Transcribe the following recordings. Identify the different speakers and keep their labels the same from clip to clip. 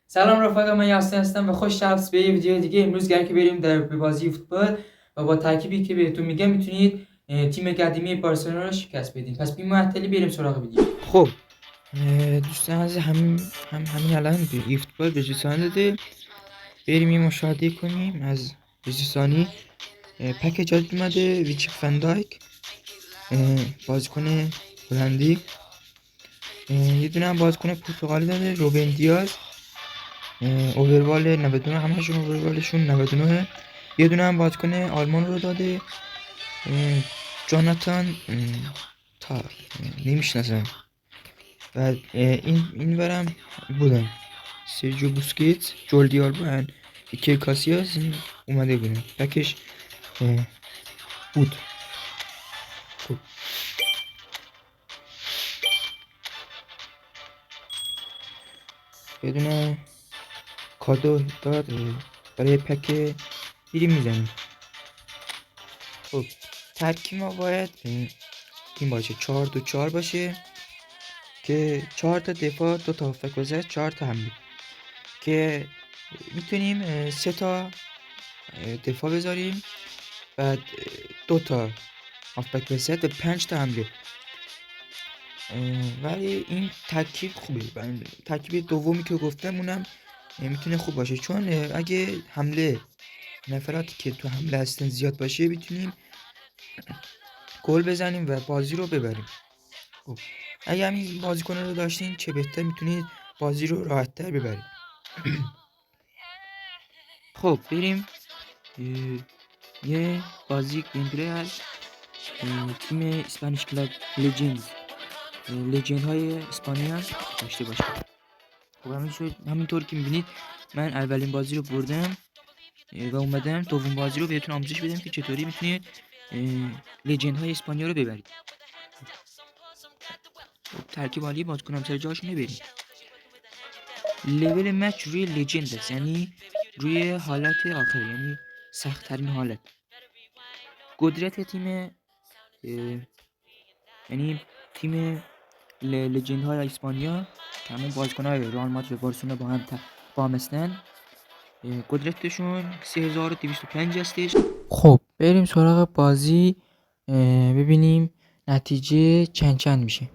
Speaker 1: سلام رفقا، من یاسین هستم و خوش شخص به یه ویدیو دیگه. امروز قراره که بریم در بازی فوتبال و با ترکیبی که بهتون میگم میتونید تیم قدیمی بارسلونا رو شکست بدین. پس بی معطلی بریم سراغ ویدیو. خب دوستان عزیز، همین الان ای فوتبال رجیستان داده. بریم یه مشاهده کنیم از رجیستانی. پک جدید اومده، ویچ فندایک بازیکن هلندی، یه دونه هم بازیکن پرتغالی داده، روبن دیاز. اووربال 99، همه‌شون اووربالشون 99. یه دونه هم بازیکن آلمان رو داده، جاناتان تا نمیشناسم. و این برم بودن سرجیو بوسکیتس، جوردی آلبا، ایکر کاسیاس اومده بودن. پکش بود. خب یه دونه کادو داد برای پک. بیریم میزنیم. خب ترکیب ما باید این باشه 4-2-4 باشه که 4 تا دفاع، 2 تا هافبک وسط، 4 تا حمله، که میتونیم 3 تا دفاع بذاریم، بعد 2 تا هافبک وسط و 5 تا حمله. ولی این ترکیب خوبه. ترکیب دومی که گفتم اونم میتونه خوب باشه، چون اگه حمله نفراتی که تو حمله هستن زیاد باشه میتونیم گل بزنیم و بازی رو ببریم. خب اگه همین بازیکن رو داشتین چه بهتر، میتونید بازی رو راحت تر ببرید. خب بریم یه بازی گیمپلی از تیم اسپانیش کلاب لجند های اسپانیا داشته باشیم. خب همینطور که میبینید من اولین بازی رو بردم و اومدم دوم بازی رو بهتون آموزش بدم که چطوری میتونید لجند های اسپانیا رو ببرید. خب ترکیب عالی، بازیکنام سر جاشون بریم. لول مچ روی لجند است، یعنی روی حالت آخر، یعنی سخت ترین حالت. قدرت تیم یعنی تیم لجند های اسپانیا که همون بازیکن های رئال مادرید و بارسلونا با هم هستن، قدرتشون 3205 هستش. خب بریم سراغ بازی، ببینیم نتیجه چند میشه.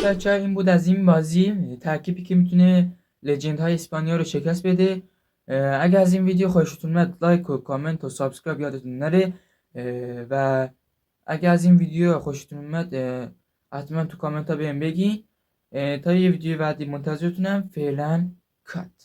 Speaker 1: بچه این بود از این بازی. ترکیبی که میتونه لجند های اسپانیا رو شکست بده. اگه از این ویدیو خوشتون اومد لایک و کامنت و سابسکرایب یادتون نره. و اگه از این ویدیو خوشتون اومد حتما تو کامنت ها بهم بگین. تا یه ویدیو بعدی منتظرتونم. فعلا کات.